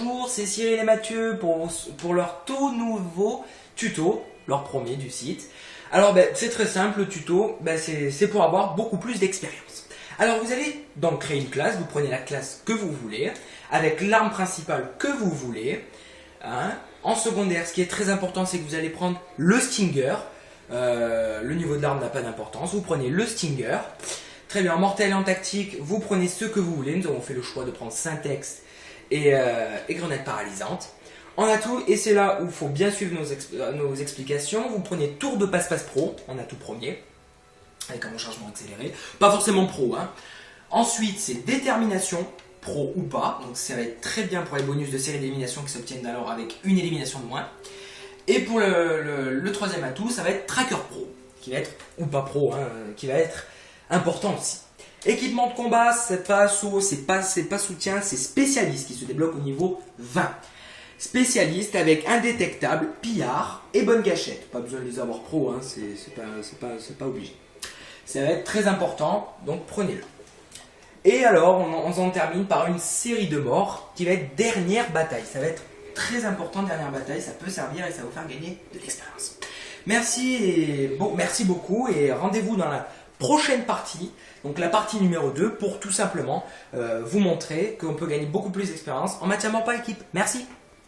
Bonjour, c'est Cyril et Mathieu pour leur tout nouveau tuto, leur premier du site. Alors c'est très simple, le tuto, c'est pour avoir beaucoup plus d'expérience. Alors vous allez donc créer une classe, vous prenez la classe que vous voulez, avec l'arme principale que vous voulez. Hein. En secondaire, ce qui est très important, c'est que vous allez prendre le Stinger. Le niveau de l'arme n'a pas d'importance, vous prenez le Stinger. Très bien, en mortel et en tactique, vous prenez ce que vous voulez. Nous avons fait le choix de prendre Syntex et grenade paralysante. En atout, et c'est là où il faut bien suivre nos explications, vous prenez tour de passe-passe pro, en atout premier, avec un chargement accéléré, pas forcément pro. Hein. Ensuite, c'est détermination, pro ou pas, donc ça va être très bien pour les bonus de série d'élimination qui s'obtiennent alors avec une élimination de moins. Et pour le troisième atout, ça va être tracker pro, qui va être, ou pas pro, hein, qui va être important aussi. Équipement de combat, c'est pas assaut, c'est pas soutien, c'est spécialiste qui se débloque au niveau 20. Spécialiste avec indétectable, pillard et bonne gâchette. Pas besoin de les avoir pro, hein, c'est pas obligé. Ça va être très important, donc prenez-le. Et alors, on en termine par une série de morts qui va être dernière bataille. Ça va être très important, dernière bataille, ça peut servir et ça va vous faire gagner de l'expérience. Merci beaucoup et rendez-vous dans la prochaine partie, donc la partie numéro 2, pour tout simplement vous montrer qu'on peut gagner beaucoup plus d'expérience en matière mort par équipe. Merci.